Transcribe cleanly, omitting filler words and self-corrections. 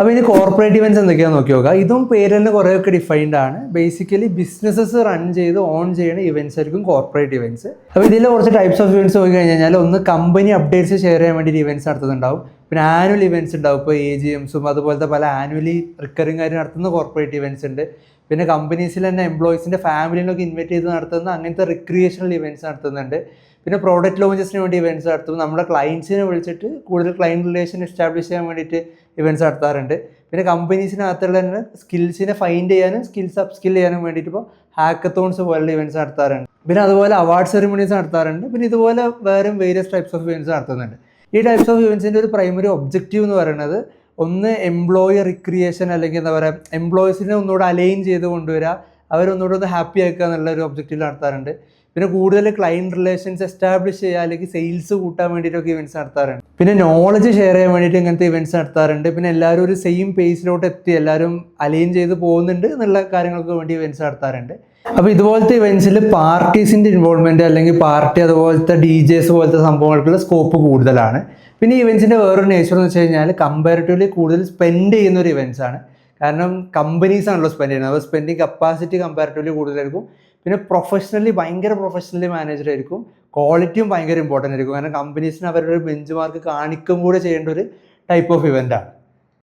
അപ്പോൾ ഇനി corporate events എന്തൊക്കെയാണെന്ന് നോക്കി നോക്കുക. ഇതും പേര് തന്നെ കുറേയൊക്കെ ഡിഫൈൻഡ് ആണ്. ബേസിക്കലി ബിസിനസ്സസ് റൺ ചെയ്ത് ഓൺ ചെയ്യുന്ന ഇവൻറ്റ്സ് ആയിരിക്കും കോർപ്പറേറ്റ് ഇവൻറ്റ്സ്. അപ്പോൾ ഇതിൽ കുറച്ച് ടൈപ്സ് ഓഫ് ഇവൻറ്റ്സ് നോക്കി കഴിഞ്ഞാൽ ഒന്ന് കമ്പനി അപ്ഡേറ്റ്സ് ഷെയർ ചെയ്യാൻ വേണ്ടി ഇവൻറ്റ്സ് നടത്തുന്നുണ്ടാവും. പിന്നെ ആനുവൽ ഇവൻറ്റ്സ് ഉണ്ടാവും. ഇപ്പോൾ AGMസും അതുപോലത്തെ പല ആനുവലി റിക്കറിംഗ് ആയിട്ട് നടത്തുന്ന കോർപ്പറേറ്റ് ഇവൻറ്റ്സ് ഉണ്ട്. പിന്നെ കമ്പനീസിൽ തന്നെ എംപ്ലോയീസിൻ്റെ ഫാമിലിനൊക്കെ ഇൻവൈറ്റ് ചെയ്ത് നടത്തുന്ന അങ്ങനത്തെ റിക്രിയേഷണൽ ഇവൻറ്റ്സ് നടത്തുന്നുണ്ട്. പിന്നെ പ്രോഡക്റ്റ് ലോഞ്ചസിന് വേണ്ടി ഇവൻറ്റ്സ് നടത്തും. നമ്മുടെ ക്ലയൻസിനെ വിളിച്ചിട്ട് കൂടുതൽ ക്ലയൻറ്റ് റിലേഷൻ എസ്റ്റാബ്ലിഷ് ചെയ്യാൻ വേണ്ടിയിട്ട് ഇവൻറ്റ്സ് നടത്താറുണ്ട്. പിന്നെ കമ്പനീസിനകത്തുള്ള തന്നെ സ്കിൽസിനെ ഫൈൻഡ് ചെയ്യാനും സ്കിൽസ് അപ്സ്കിൽ ചെയ്യാനും വേണ്ടിയിട്ട് ഇപ്പോൾ ഹാക്കത്തോൺസ് പോലുള്ള ഇവൻറ്റ്സ് നടത്താറുണ്ട്. പിന്നെ അതുപോലെ അവാർഡ് സെറിമണീസ് നടത്താറുണ്ട്. പിന്നെ ഇതുപോലെ വേറെ വേരിയസ് ടൈപ്സ് ഓഫ് ഇവൻറ്റ്സ് നടത്തുന്നുണ്ട്. ഈ ടൈപ്സ് ഓഫ് ഇവൻറ്റ്സിൻ്റെ ഒരു പ്രൈമറി ഒബ്ജക്റ്റീവ് എന്ന് പറയുന്നത് ഒന്ന് എംപ്ലോയി റിക്രിയേഷൻ, അല്ലെങ്കിൽ എന്താ പറയുക, എംപ്ലോയീസിനെ ഒന്നുകൂടെ അലൈൻ ചെയ്ത് കൊണ്ടുവരിക, അവരൊന്നുകൂടെ ഒന്ന് ഹാപ്പി ആക്കുക എന്നുള്ള ഒരു ഒബ്ജക്റ്റീവ് നടത്താറുണ്ട്. പിന്നെ കൂടുതൽ ക്ലയൻറ്റ് റിലേഷൻസ് എസ്റ്റാബ്ലിഷ് ചെയ്യുക, അല്ലെങ്കിൽ സെയിൽസ് കൂട്ടാൻ വേണ്ടിയിട്ടൊക്കെ ഇവൻറ്റ്സ് നടത്താറുണ്ട്. പിന്നെ നോളജ് ഷെയർ ചെയ്യാൻ വേണ്ടിയിട്ട് ഇങ്ങനത്തെ ഇവൻറ്റ്സ് നടത്താറുണ്ട്. പിന്നെ എല്ലാവരും ഒരു സെയിം പേസിലോട്ട് എത്തി എല്ലാവരും അലൈൻ ചെയ്ത് പോകുന്നുണ്ട് എന്നുള്ള കാര്യങ്ങൾക്ക് വേണ്ടി ഇവൻറ്റ്സ് നടത്താറുണ്ട്. അപ്പോൾ ഇതുപോലത്തെ ഇവൻറ്റ്സിൽ പാർട്ടീസിൻ്റെ ഇൻവോൾവ്മെൻറ്റ്, അല്ലെങ്കിൽ പാർട്ടി അതുപോലത്തെ DJs പോലത്തെ സംഭവങ്ങൾക്കുള്ള സ്കോപ്പ് കൂടുതലാണ്. പിന്നെ ഈ ഇവൻറ്റ്സിൻ്റെ വേറൊരു നേച്ചർ എന്ന് വെച്ച് കഴിഞ്ഞാൽ കമ്പാരിറ്റീവ്ലി കൂടുതൽ സ്പെൻഡ് ചെയ്യുന്ന ഒരു ഇവൻറ്റ്സ് ആണ്. കാരണം കമ്പനീസ് ആണല്ലോ സ്പെൻഡ് ചെയ്യുന്നത്. അപ്പോൾ സ്പെൻഡിങ് കപ്പാസിറ്റി കമ്പാരിറ്റീവ്ലി കൂടുതലായിരിക്കും. പിന്നെ ഭയങ്കര പ്രൊഫഷണലി മാനേജ്ഡ് ആയിരിക്കും. ക്വാളിറ്റിയും ഭയങ്കര ഇമ്പോർട്ടൻ്റ് ആയിരിക്കും. കാരണം കമ്പനീസിന് അവരുടെ ഒരു ബെഞ്ച് മാർക്ക് കാണിക്കും കൂടെ ചെയ്യേണ്ട ഒരു ടൈപ്പ് ഓഫ് ഇവൻ്റാണ്.